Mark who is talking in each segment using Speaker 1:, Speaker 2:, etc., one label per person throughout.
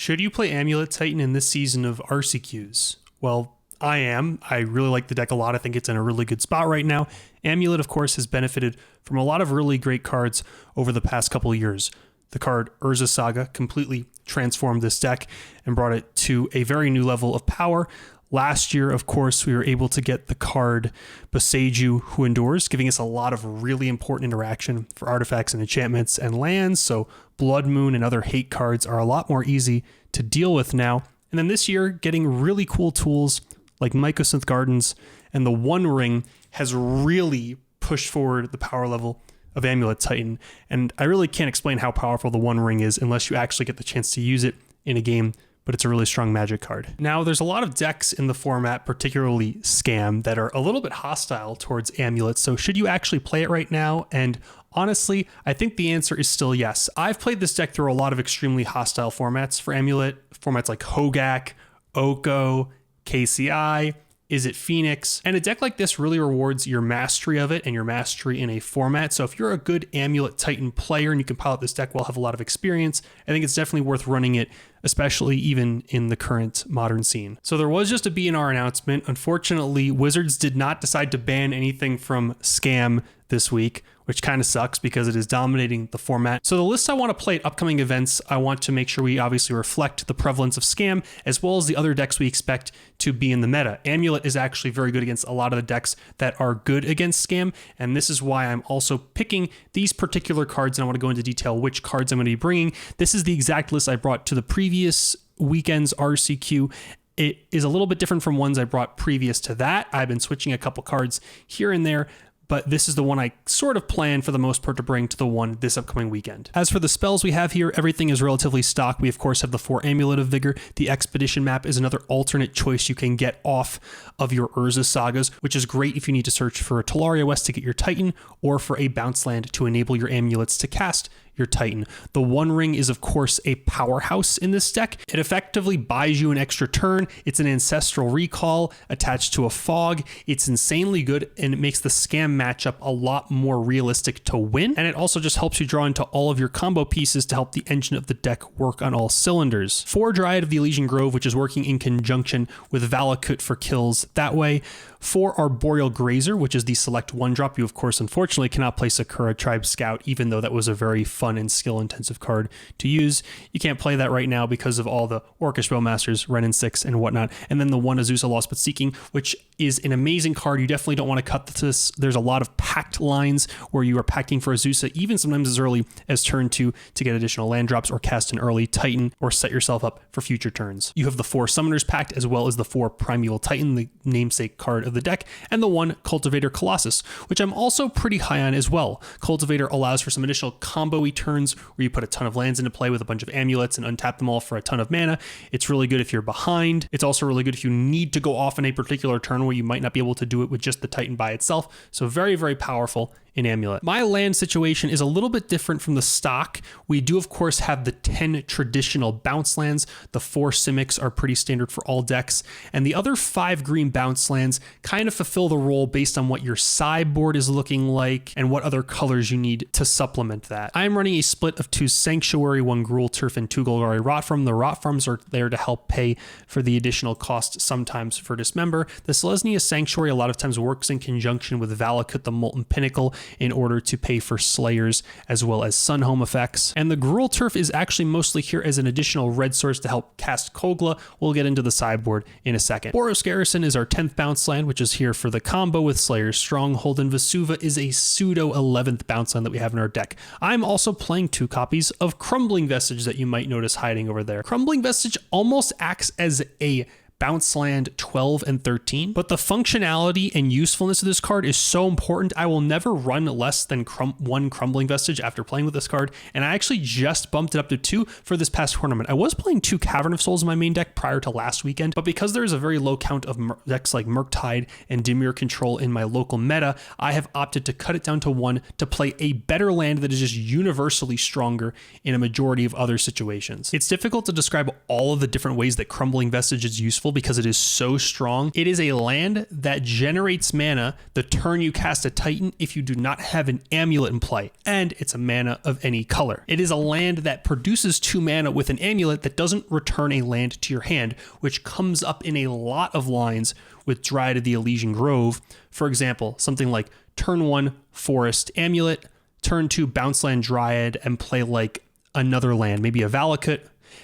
Speaker 1: Should you play Amulet Titan in this season of RCQs? Well, I am. I really like the deck a lot. I think it's in a really good spot right now. Amulet, of course, has benefited from a lot of really great cards over the past couple of years. The card Urza Saga completely transformed this deck and brought it to a very new level of power. Last year, of course, we were able to get the card Boseiju Who Endures, giving us a lot of really important interaction for artifacts and enchantments and lands. So Blood Moon and other hate cards are a lot more easy to deal with now. And then this year, getting really cool tools like Mycosynth Gardens and the One Ring has really pushed forward the power level of Amulet Titan. And I really can't explain how powerful the One Ring is unless you actually get the chance to use it in a game, but it's a really strong Magic card. Now, there's a lot of decks in the format, particularly Scam, that are a little bit hostile towards Amulet. So should you actually play it right now? And honestly, I think the answer is still yes. I've played this deck through a lot of extremely hostile formats for Amulet, formats like Hogak, Oko, KCI, Is It Phoenix? And a deck like this really rewards your mastery of it and your mastery in a format. So if you're a good Amulet Titan player and you can pilot this deck well, have a lot of experience, I think it's definitely worth running it, especially even in the current modern scene. So there was just a BNR announcement. Unfortunately, Wizards did not decide to ban anything from Scam this week, which kind of sucks because it is dominating the format. So the list I want to play at upcoming events, I want to make sure we obviously reflect the prevalence of Scam as well as the other decks we expect to be in the meta. Amulet is actually very good against a lot of the decks that are good against Scam, and this is why I'm also picking these particular cards, and I want to go into detail which cards I'm going to be bringing. This is the exact list I brought to the previous weekend's RCQ. It is a little bit different from ones I brought previous to that. I've been switching a couple cards here and there, but this is the one I sort of plan for the most part to bring to the one this upcoming weekend. As for the spells we have here, everything is relatively stock. We of course have the 4 Amulet of Vigor. The Expedition map is another alternate choice you can get off of your Urza Sagas, which is great if you need to search for a Tolaria West to get your Titan or for a bounce land to enable your amulets to cast your Titan. The One Ring is of course a powerhouse in this deck. It effectively buys you an extra turn. It's an Ancestral Recall attached to a Fog. It's insanely good and it makes the Scam matchup a lot more realistic to win. And it also just helps you draw into all of your combo pieces to help the engine of the deck work on all cylinders. 4 Dryad of the Elysian Grove, which is working in conjunction with Valakut for kills that way. 4 Arboreal Grazer, which is the select 1-drop. You, of course, unfortunately cannot play Sakura Tribe Scout, even though that was a very fun and skill-intensive card to use. You can't play that right now because of all the Orcish Bowmasters, Wrenn and 6, and whatnot. And then the 1 Azusa Lost But Seeking, which is an amazing card. You definitely don't want to cut this. There's a lot of packed lines where you are packing for Azusa, even sometimes as early as turn 2 to get additional land drops or cast an early Titan or set yourself up for future turns. You have the 4 Summoners packed as well as the 4 Primeval Titan, the namesake card of the deck, and the 1 Cultivator Colossus, which I'm also pretty high on as well. Cultivator allows for some initial combo-y turns where you put a ton of lands into play with a bunch of amulets and untap them all for a ton of mana. It's really good if you're behind. It's also really good if you need to go off in a particular turn where you might not be able to do it with just the Titan by itself. So very, very powerful in Amulet. My land situation is a little bit different from the stock. We do, of course, have the 10 traditional bounce lands. The 4 Simics are pretty standard for all decks. And the other 5 green bounce lands kind of fulfill the role based on what your sideboard is looking like and what other colors you need to supplement that. I'm running a split of 2 Sanctuary, 1 Gruul Turf, and 2 Golgari Rotfarm. The Rotfarms are there to help pay for the additional cost sometimes for Dismember. The Selesnya Sanctuary a lot of times works in conjunction with Valakut, the Molten Pinnacle, in order to pay for Slayers as well as Sunhome effects. And the Gruul Turf is actually mostly here as an additional red source to help cast Kogla. We'll get into the sideboard in a second. Boros Garrison is our 10th bounce land, which is here for the combo with Slayer's Stronghold, and Vesuva is a pseudo 11th bounce land that we have in our deck. I'm also playing 2 copies of Crumbling Vestige that you might notice hiding over there. Crumbling Vestige almost acts as a bounce land 12 and 13, but the functionality and usefulness of this card is so important. I will never run less than 1 Crumbling Vestige after playing with this card, and I actually just bumped it up to 2 for this past tournament. I was playing 2 Cavern of Souls in my main deck prior to last weekend, but because there is a very low count of decks like Murktide and Dimir Control in my local meta, I have opted to cut it down to 1 to play a better land that is just universally stronger in a majority of other situations. It's difficult to describe all of the different ways that Crumbling Vestige is useful useful because it is so strong. It is a land that generates mana the turn you cast a Titan if you do not have an Amulet in play, and it's a mana of any color. It is a land that produces 2 mana with an Amulet that doesn't return a land to your hand, which comes up in a lot of lines with Dryad of the Elysian Grove. For example, something like turn 1 Forest Amulet, turn 2 Bounce Land Dryad and play like another land, maybe a Valakut,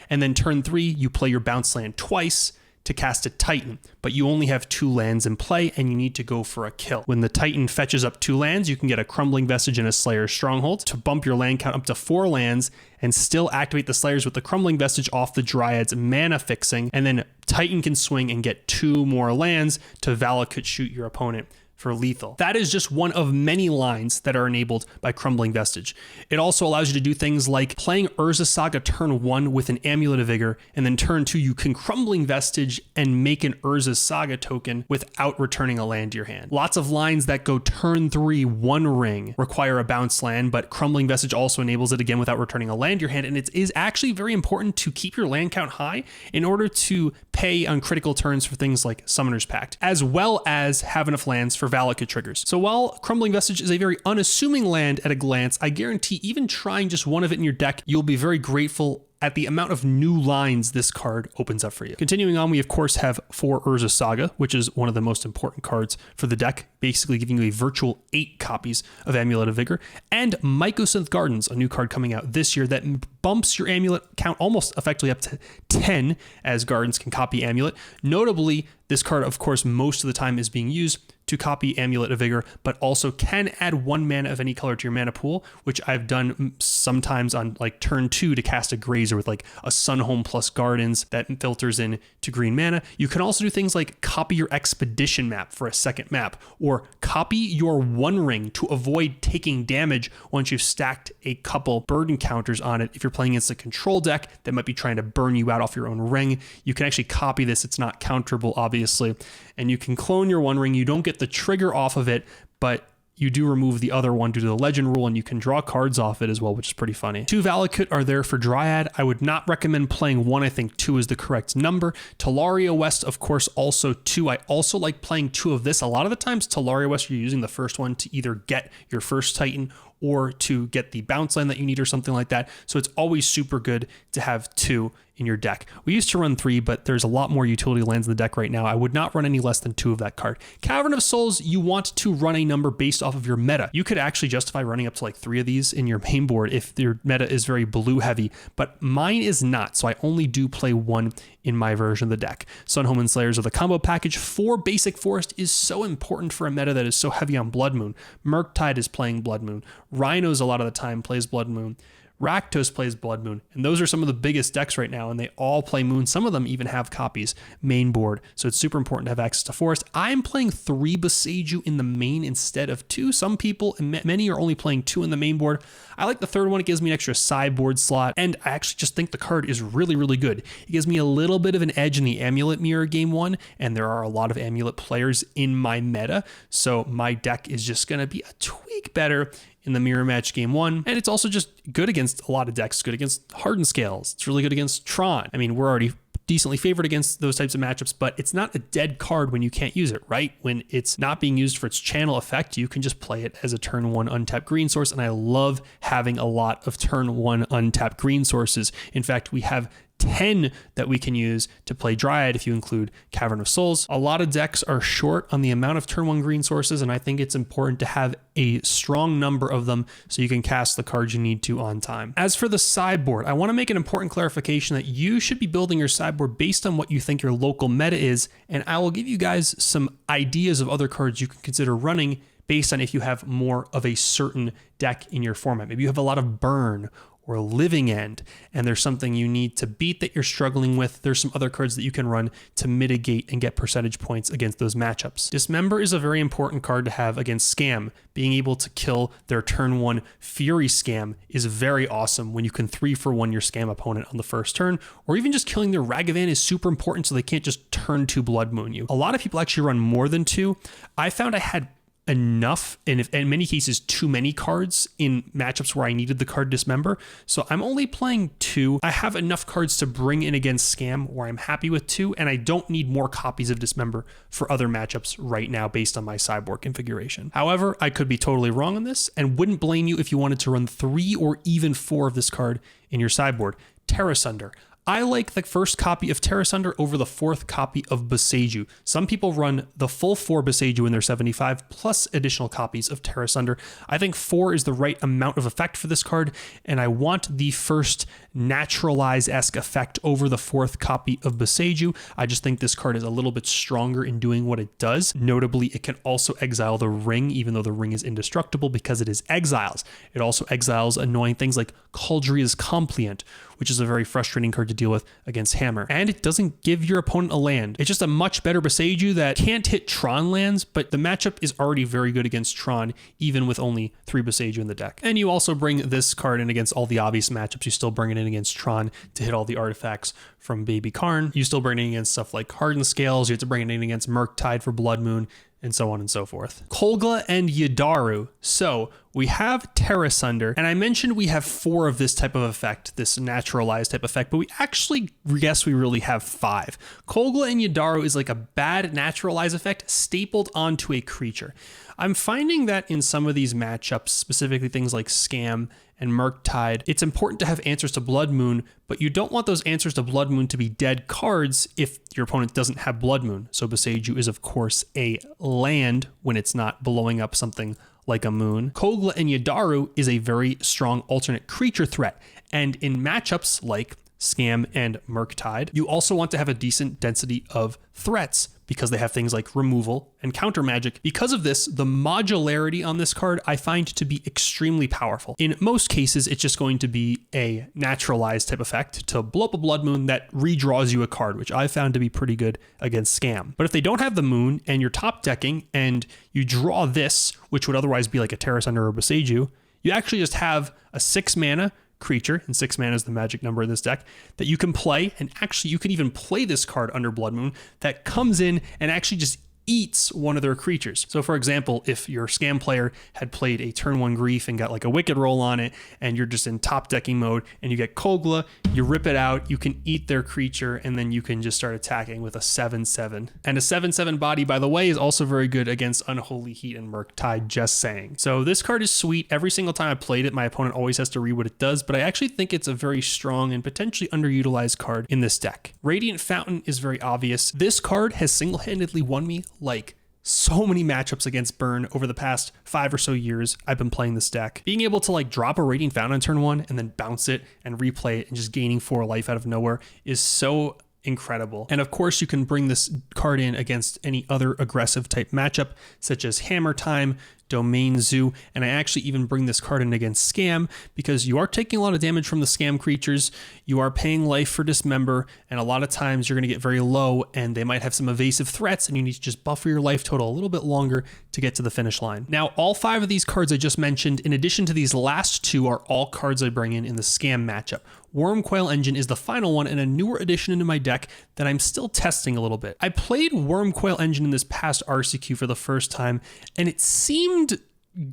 Speaker 1: and then turn 3 you play your Bounce Land twice to cast a Titan, but you only have 2 lands in play and you need to go for a kill. When the Titan fetches up 2 lands, you can get a Crumbling Vestige and a Slayer's Stronghold to bump your land count up to 4 lands and still activate the Slayers with the Crumbling Vestige off the Dryad's mana fixing, and then Titan can swing and get 2 more lands to Valakut shoot your opponent for lethal. That is just one of many lines that are enabled by Crumbling Vestige. It also allows you to do things like playing Urza Saga turn 1 with an Amulet of Vigor, and then turn 2 you can Crumbling Vestige and make an Urza Saga token without returning a land to your hand. Lots of lines that go turn 3 One Ring require a bounce land, but Crumbling Vestige also enables it again without returning a land to your hand, and it is actually very important to keep your land count high in order to pay on critical turns for things like Summoner's Pact, as well as have enough lands for Valakut triggers. So while Crumbling Vestige is a very unassuming land at a glance, I guarantee even trying just one of it in your deck, you'll be very grateful at the amount of new lines this card opens up for you. Continuing on, we of course have 4 Urza Saga, which is one of the most important cards for the deck, basically giving you a virtual 8 copies of Amulet of Vigor, and Mycosynth Gardens, a new card coming out this year that bumps your Amulet count almost effectively up to 10, as Gardens can copy Amulet. Notably, this card, of course, most of the time is being used to copy Amulet of Vigor, but also can add 1 mana of any color to your mana pool, which I've done sometimes on like turn 2 to cast a Grazer with like a Sunhome plus Gardens that filters in to green mana. You can also do things like copy your Expedition map for a second map, or copy your One Ring to avoid taking damage once you've stacked a couple burden counters on it. If you're playing against a control deck that might be trying to burn you out off your own ring, you can actually copy this. It's not counterable, obviously, and you can clone your One Ring. You don't get the trigger off of it, but you do remove the other one due to the legend rule, and you can draw cards off it as well, which is pretty funny. 2 Valakut are there for Dryad. I would not recommend playing 1. I think 2 is the correct number. Talaria West, of course, also 2. I also like playing 2 of this. A lot of the times, Talaria West, you're using the first one to either get your first Titan or to get the bounce land that you need or something like that. So it's always super good to have 2 in your deck. We used to run 3, but there's a lot more utility lands in the deck right now. I would not run any less than 2 of that card. Cavern of Souls, you want to run a number based off of your meta. You could actually justify running up to like 3 of these in your main board if your meta is very blue heavy, but mine is not, so I only do play 1 in my version of the deck. Sunhome and Slayers of the combo package. 4 basic forest is so important for a meta that is so heavy on Blood Moon. Murktide is playing Blood Moon. Rhinos a lot of the time plays Blood Moon. Rakdos plays Blood Moon, and those are some of the biggest decks right now, and they all play Moon. Some of them even have copies main board, so it's super important to have access to Forest. I'm playing 3 Boseiju in the main instead of 2. Some people, and many, are only playing 2 in the main board. I like the 3rd one. It gives me an extra sideboard slot, and I actually just think the card is really, really good. It gives me a little bit of an edge in the Amulet mirror game 1, and there are a lot of Amulet players in my meta, so my deck is just going to be a tweak better in the mirror match game 1, and it's also just good against a lot of decks. Good against Hardened Scales. It's really good against Tron. I mean, we're already decently favored against those types of matchups, but it's not a dead card when you can't use it, right? When it's not being used for its channel effect, you can just play it as a turn 1 untapped green source, and I love having a lot of turn 1 untapped green sources. In fact, we have 10 that we can use to play Dryad if you include Cavern of Souls. A lot of decks are short on the amount of turn 1 green sources, and I think it's important to have a strong number of them so you can cast the cards you need to on time. As for the sideboard, I want to make an important clarification that you should be building your sideboard based on what you think your local meta is, and I will give you guys some ideas of other cards you can consider running based on if you have more of a certain deck in your format. Maybe you have a lot of Burn or Living End, and there's something you need to beat that you're struggling with. There's some other cards that you can run to mitigate and get percentage points against those matchups. Dismember is a very important card to have against Scam. Being able to kill their turn 1 Fury Scam is very awesome when you can 3-for-1 your Scam opponent on the first turn, or even just killing their Ragavan is super important so they can't just turn 2 Blood Moon you. A lot of people actually run more than 2. I found I had enough, and if in many cases too many cards in matchups where I needed the card Dismember. So I'm only playing 2. I have enough cards to bring in against Scam where I'm happy with 2, and I don't need more copies of Dismember for other matchups right now based on my sideboard configuration. However, I could be totally wrong on this, and wouldn't blame you if you wanted to run 3 or even 4 of this card in your sideboard. Terra Sunder. I like the first copy of Terra Sunder over the 4th copy of Boseiju. Some people run the full 4 Boseiju in their 75 plus additional copies of Terra Sunder. I think 4 is the right amount of effect for this card, and I want the first Naturalize-esque effect over the 4th copy of Boseiju. I just think this card is a little bit stronger in doing what it does. Notably, it can also exile the Ring, even though the Ring is indestructible because it is exiles. It also exiles annoying things like Cauldria's Compliant, which is a very frustrating card to deal with against Hammer. And it doesn't give your opponent a land. It's just a much better Boseiju that can't hit Tron lands, but the matchup is already very good against Tron, even with only 3 Boseiju in the deck. And you also bring this card in against all the obvious matchups. You still bring it in against Tron to hit all the artifacts from Baby Karn. You still bring it in against stuff like Hardened Scales. You have to bring it in against Murktide for Blood Moon, and so on and so forth. Kolgla and Yadaru. So we have Terra Sunder, and I mentioned we have 4 of this type of effect, this naturalized type effect, but we actually guess we really have 5. Kolgla and Yadaru is like a bad naturalized effect stapled onto a creature. I'm finding that in some of these matchups, specifically things like Scam and Murktide, it's important to have answers to Blood Moon, but you don't want those answers to Blood Moon to be dead cards if your opponent doesn't have Blood Moon. So Boseiju is, of course, a land when it's not blowing up something like a moon. Kolgla and Yadaru is a very strong alternate creature threat, and in matchups like Scam and Murktide, you also want to have a decent density of threats because they have things like removal and counter magic. Because of this, the modularity on this card I find to be extremely powerful. In most cases, it's just going to be a naturalized type effect to blow up a Blood Moon that redraws you a card, which I found to be pretty good against Scam. But if they don't have the moon and you're top decking and you draw this, which would otherwise be like a Terra Sunder or Boseiju, you actually just have a 6 mana creature, and 6 mana is the magic number in this deck, that you can play, and actually you can even play this card under Blood Moon that comes in and actually just eats one of their creatures. So for example, if your Scam player had played a turn 1 Grief and got like a Wicked roll on it, and you're just in top decking mode and you get Kolgla, you rip it out, you can eat their creature, and then you can just start attacking with a 7/7. And a 7/7 body, by the way, is also very good against Unholy Heat and Murktide, just saying. So this card is sweet. Every single time I played it, my opponent always has to read what it does, but I actually think it's a very strong and potentially underutilized card in this deck. Radiant Fountain is very obvious. This card has single-handedly won me like so many matchups against Burn over the past 5 or so years I've been playing this deck. Being able to like drop a Radiant Fountain on turn 1 and then bounce it and replay it and just gaining 4 life out of nowhere is so incredible. And of course you can bring this card in against any other aggressive type matchup such as Hammer Time, Domain Zoo, and I actually even bring this card in against Scam because you are taking a lot of damage from the Scam creatures, you are paying life for Dismember, and a lot of times you're going to get very low and they might have some evasive threats and you need to just buffer your life total a little bit longer to get to the finish line. Now, all 5 of these cards I just mentioned, in addition to these last 2, are all cards I bring in the Scam matchup. Wormcoil Engine is the final one and a newer addition into my deck that I'm still testing a little bit. I played Wormcoil Engine in this past RCQ for the first time, and it seemed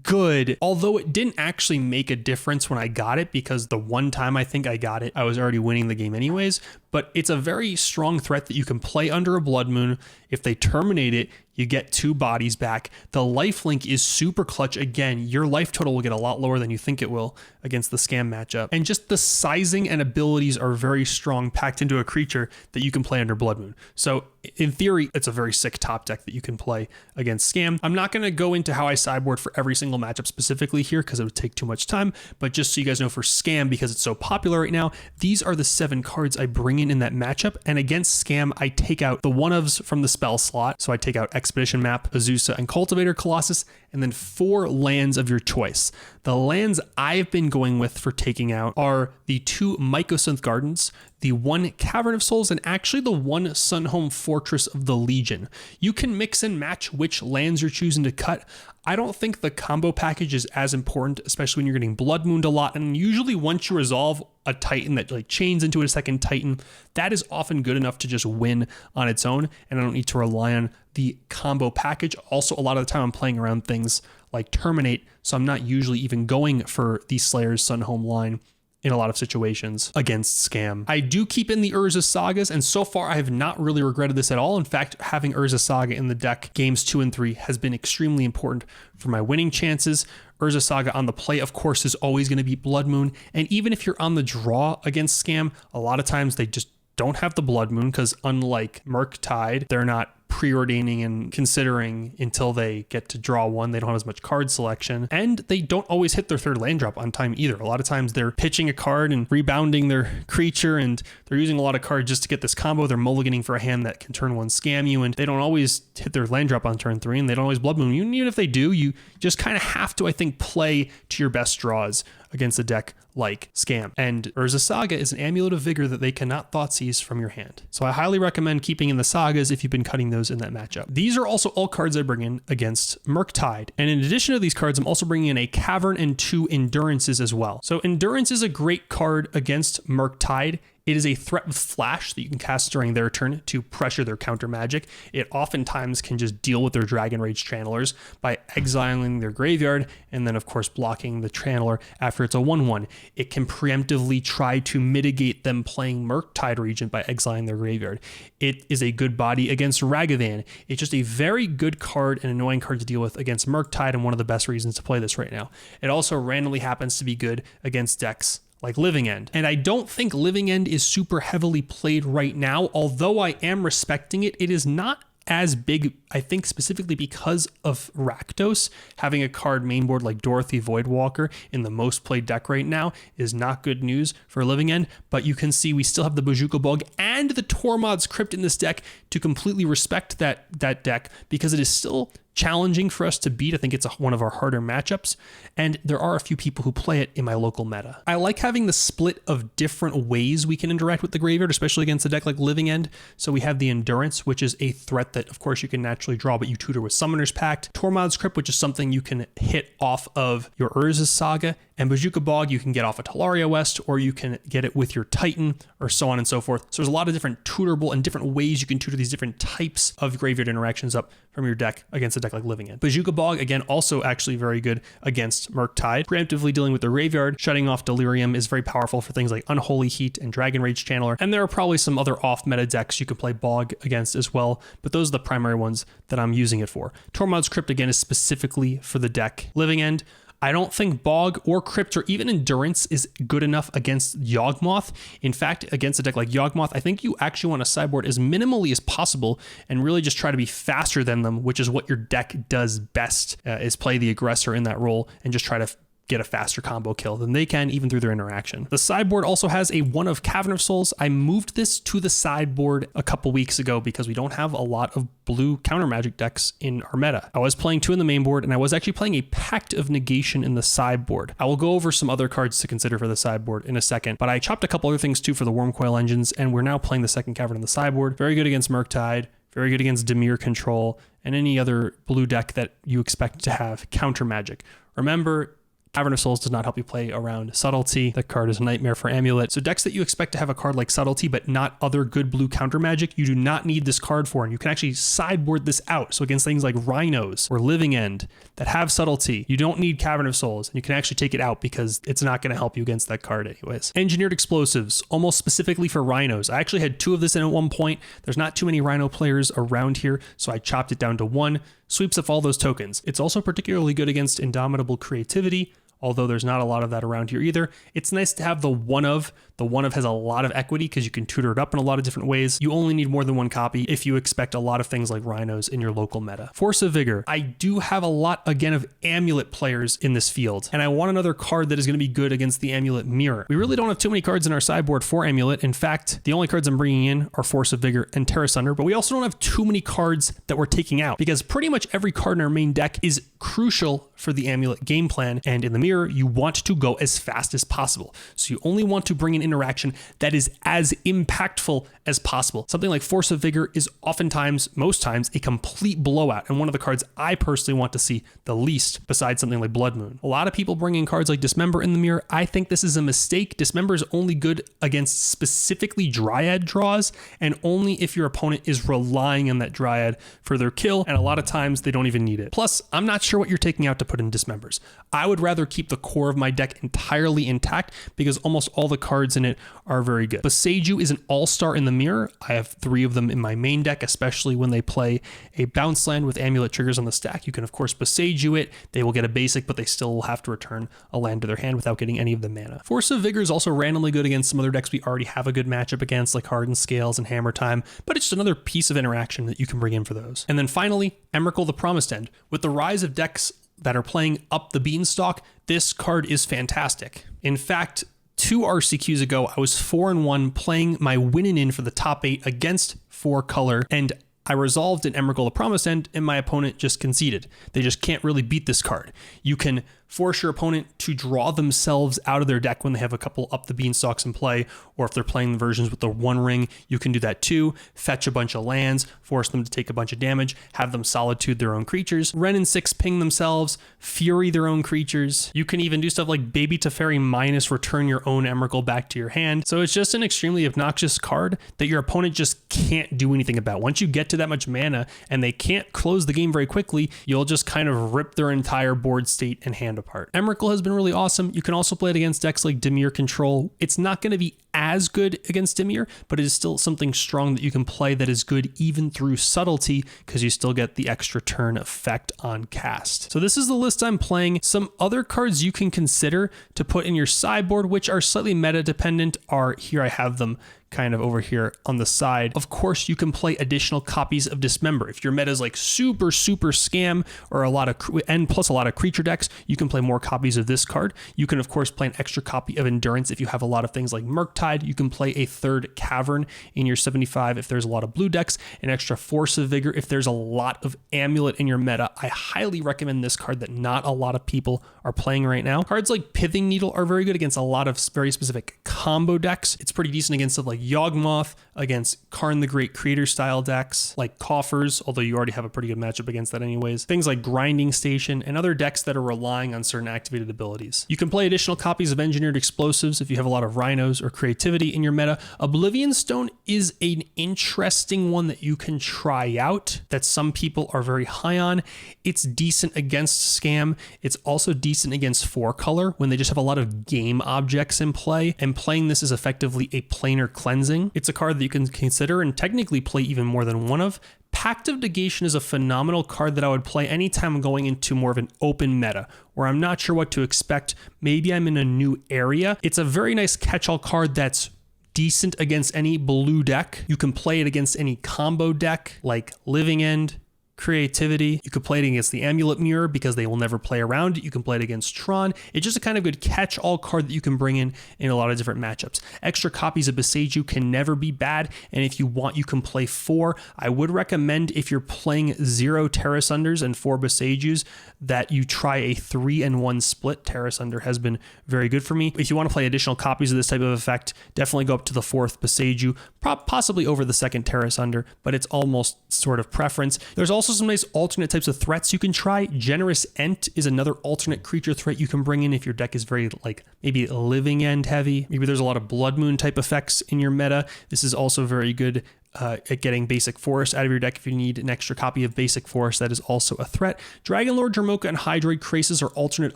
Speaker 1: good, although it didn't actually make a difference when I got it because the one time I think I got it, I was already winning the game anyways. But it's a very strong threat that you can play under a Blood Moon. If they terminate it, you get 2 bodies back. The lifelink is super clutch. Again, your life total will get a lot lower than you think it will against the Scam matchup. And just the sizing and abilities are very strong, packed into a creature that you can play under Blood Moon. So in theory, it's a very sick top deck that you can play against Scam. I'm not going to go into how I sideboard for every single matchup specifically here because it would take too much time, but just so you guys know, for Scam, because it's so popular right now, these are the 7 cards I bring in that matchup. And against Scam, I take out the one-ofs from the spell slot. So I take out Expedition Map, Azusa, and Cultivator Colossus, and then 4 lands of your choice. The lands I've been going with for taking out are the 2 Mycosynth Gardens, the 1 Cavern of Souls, and actually the 1 Sunhome Fortress of the Legion. You can mix and match which lands you're choosing to cut. I don't think the combo package is as important, especially when you're getting Blood Mooned a lot. And usually once you resolve a Titan that like chains into a second Titan, that is often good enough to just win on its own. And I don't need to rely on the combo package. Also, a lot of the time I'm playing around things like Terminate, so I'm not usually even going for the Slayer's Sunhome line in a lot of situations against Scam. I do keep in the Urza Sagas, and so far I have not really regretted this at all. In fact, having Urza Saga in the deck games 2 and 3 has been extremely important for my winning chances. Urza Saga on the play, of course, is always going to be Blood Moon, and even if you're on the draw against Scam, a lot of times they just don't have the Blood Moon, because unlike Murktide, they're not preordaining and considering until they get to draw one. They don't have as much card selection, and they don't always hit their 3rd land drop on time either. A lot of times they're pitching a card and rebounding their creature, and they're using a lot of cards just to get this combo. They're mulliganing for a hand that can turn 1 scam you, and they don't always hit their land drop on turn 3, and they don't always Blood Moon you. And even if they do, you just kind of have to, I think, play to your best draws against a deck like Scam. And Urza Saga is an Amulet of Vigor that they cannot Thoughtseize from your hand. So I highly recommend keeping in the Sagas if you've been cutting those in that matchup. These are also all cards I bring in against Murktide. And in addition to these cards, I'm also bringing in a Cavern and 2 Endurances as well. So Endurance is a great card against Murktide. It is a threat with flash that you can cast during their turn to pressure their counter magic. It oftentimes can just deal with their Dragon Rage Channelers by exiling their graveyard and then, of course, blocking the Channeler after it's a 1/1. It can preemptively try to mitigate them playing Murktide Regent by exiling their graveyard. It is a good body against Ragavan. It's just a very good card and annoying card to deal with against Murktide, and one of the best reasons to play this right now. It also randomly happens to be good against decks like Living End. And I don't think Living End is super heavily played right now, although I am respecting it. It is not as big, I think, specifically because of Rakdos. Having a card mainboard like Dorothy Voidwalker in the most played deck right now is not good news for Living End, but you can see we still have the Bojuka Bog and the Tormod's Crypt in this deck to completely respect that deck, because it is still challenging for us to beat. I think it's one of our harder matchups, and there are a few people who play it in my local meta. I like having the split of different ways we can interact with the graveyard, especially against a deck like Living End. So we have the Endurance, which is a threat that, of course, you can naturally draw, but you tutor with Summoner's Pact. Tormod's Crypt, which is something you can hit off of your Urza's Saga, and Bojuka Bog you can get off of Talaria West, or you can get it with your Titan, or so on and so forth. So there's a lot of different tutorable and different ways you can tutor these different types of graveyard interactions up from your deck against a deck like Living End. Bojuka Bog, again, also actually very good against Murktide. Preemptively dealing with the graveyard, shutting off Delirium is very powerful for things like Unholy Heat and Dragon Rage Channeler, and there are probably some other off-meta decks you can play Bog against as well, but those are the primary ones that I'm using it for. Tormod's Crypt, again, is specifically for the deck Living End. I don't think Bog or Crypt or even Endurance is good enough against Yawgmoth. In fact, against a deck like Yawgmoth, I think you actually want to sideboard as minimally as possible and really just try to be faster than them, which is what your deck does best, is play the aggressor in that role and just try to get a faster combo kill than they can, even through their interaction. The sideboard also has a 1 of Cavern of Souls. I moved this to the sideboard a couple weeks ago because we don't have a lot of blue counter magic decks in our meta. I was playing 2 in the main board, and I was actually playing a Pact of Negation in the sideboard. I will go over some other cards to consider for the sideboard in a second, but I chopped a couple other things too for the Wormcoil Engines, and we're now playing the second Cavern in the sideboard. Very good against Murktide, very good against Dimir Control, and any other blue deck that you expect to have counter magic. Remember, Cavern of Souls does not help you play around Subtlety. That card is a nightmare for Amulet. So decks that you expect to have a card like Subtlety, but not other good blue counter magic, you do not need this card for, and you can actually sideboard this out. So against things like Rhinos or Living End that have Subtlety, you don't need Cavern of Souls, and you can actually take it out because it's not going to help you against that card anyways. Engineered Explosives, almost specifically for Rhinos. I actually had 2 of this in at one point. There's not too many Rhino players around here, so I chopped it down to 1. Sweeps up all those tokens. It's also particularly good against Indomitable Creativity, although there's not a lot of that around here either. It's nice to have the 1 of. The 1 of has a lot of equity because you can tutor it up in a lot of different ways. You only need more than 1 copy if you expect a lot of things like Rhinos in your local meta. Force of Vigor. I do have a lot, again, of Amulet players in this field, and I want another card that is going to be good against the Amulet Mirror. We really don't have too many cards in our sideboard for Amulet. In fact, the only cards I'm bringing in are Force of Vigor and Terra Sunder, but we also don't have too many cards that we're taking out because pretty much every card in our main deck is crucial for the Amulet game plan, and in the Mirror Mirror, you want to go as fast as possible. So you only want to bring an interaction that is as impactful as possible. Something like Force of Vigor is oftentimes, most times, a complete blowout, and one of the cards I personally want to see the least, besides something like Blood Moon. A lot of people bring in cards like Dismember in the Mirror. I think this is a mistake. Dismember is only good against specifically Dryad draws, and only if your opponent is relying on that Dryad for their kill, and a lot of times they don't even need it. Plus, I'm not sure what you're taking out to put in Dismembers. I would rather keep the core of my deck entirely intact because almost all the cards in it are very good. Boseiju is an all-star in the Mirror. I have 3 of them in my main deck, especially when they play a bounce land with Amulet triggers on the stack. You can, of course, Boseiju it. They will get a basic, but they still will have to return a land to their hand without getting any of the mana. Force of Vigor is also randomly good against some other decks we already have a good matchup against, like Hardened Scales and Hammer Time, but it's just another piece of interaction that you can bring in for those. And then finally, Emrakul the Promised End. With the rise of decks that are playing up the beanstalk, this card is fantastic. In fact, 2 RCQs ago, I was 4-1 playing my win-in for the top 8 against 4 color, and I resolved an Emrakul the Promised End, and my opponent just conceded. They just can't really beat this card. You can force your opponent to draw themselves out of their deck when they have a couple up the beanstalks in play, or if they're playing the versions with the 1 ring, you can do that too. Fetch a bunch of lands, force them to take a bunch of damage, have them solitude their own creatures, Wrenn and 6 ping themselves, Fury their own creatures. You can even do stuff like Baby Teferi minus return your own Emrakul back to your hand. So it's just an extremely obnoxious card that your opponent just can't do anything about. Once you get to that much mana and they can't close the game very quickly, you'll just kind of rip their entire board state and hand apart. Emrakul has been really awesome. You can also play it against decks like Dimir Control. It's not going to be as good against Dimir, but it is still something strong that you can play that is good even through subtlety because you still get the extra turn effect on cast. So this is the list I'm playing. Some other cards you can consider to put in your sideboard, which are slightly meta dependent, are here. I have them kind of over here on the side. Of course, you can play additional copies of Dismember. If your meta is like super scam or a lot of creature decks, you can play more copies of this card. You can, of course, play an extra copy of Endurance if you have a lot of things like Murktide. You can play a 3rd Cavern in your 75 if there's a lot of blue decks, an extra Force of Vigor if there's a lot of Amulet in your meta. I highly recommend this card that not a lot of people are playing right now. Cards like Pithing Needle are very good against a lot of very specific combo decks. It's pretty decent against stuff like Yawgmoth, against Karn the Great Creator style decks like Coffers, although you already have a pretty good matchup against that anyways. Things like Grinding Station and other decks that are relying on certain activated abilities. You can play additional copies of Engineered Explosives if you have a lot of Rhinos or creativity in your meta. Oblivion Stone is an interesting one that you can try out that some people are very high on. It's decent against Scam. It's also decent against 4-color when they just have a lot of game objects in play, and playing this is effectively a planar cleansing. It's a card that you can consider and technically play even more than one of. Pact of Negation is a phenomenal card that I would play anytime I'm going into more of an open meta where I'm not sure what to expect. Maybe I'm in a new area. It's a very nice catch-all card that's decent against any blue deck. You can play it against any combo deck like Living End, Creativity. You could play it against the Amulet Mirror because they will never play around it. You can play it against Tron. It's just a kind of good catch-all card that you can bring in a lot of different matchups. Extra copies of Boseiju can never be bad, and if you want, you can play 4. I would recommend if you're playing 0 Terra Sunders and 4 Boseijus that you try a 3-1 split. Terra Sunder has been very good for me. If you want to play additional copies of this type of effect, definitely go up to the 4th Boseiju, possibly over the 2nd Terra Sunder, but it's almost sort of preference. There's also some nice alternate types of threats you can try. Generous Ent is another alternate creature threat you can bring in if your deck is very like maybe Living End heavy. Maybe there's a lot of Blood Moon type effects in your meta. This is also very good at getting Basic Forest out of your deck if you need an extra copy of Basic Forest. That is also a threat. Dragonlord, Dromoka, and Hydroid Krasis are alternate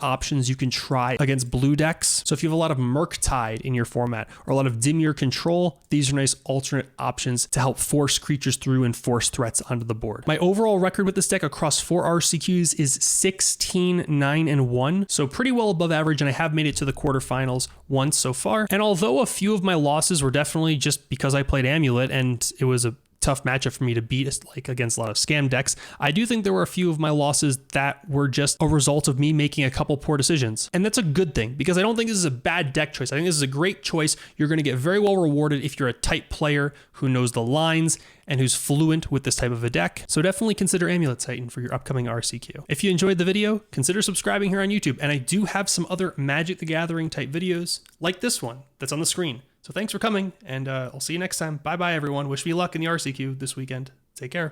Speaker 1: options you can try against blue decks. So if you have a lot of Murktide in your format or a lot of Dimir Control, these are nice alternate options to help force creatures through and force threats onto the board. My overall record with this deck across 4 RCQs is 16, 9, and 1. So pretty well above average, and I have made it to the quarterfinals once so far. And although a few of my losses were definitely just because I played Amulet and it was a tough matchup for me to beat, like against a lot of scam decks. I do think there were a few of my losses that were just a result of me making a couple poor decisions. And that's a good thing, because I don't think this is a bad deck choice. I think this is a great choice. You're going to get very well rewarded if you're a type player who knows the lines and who's fluent with this type of a deck. So definitely consider Amulet Titan for your upcoming RCQ. If you enjoyed the video, consider subscribing here on YouTube. And I do have some other Magic the Gathering type videos like this one that's on the screen. So thanks for coming, and I'll see you next time. Bye-bye, everyone. Wish me luck in the RCQ this weekend. Take care.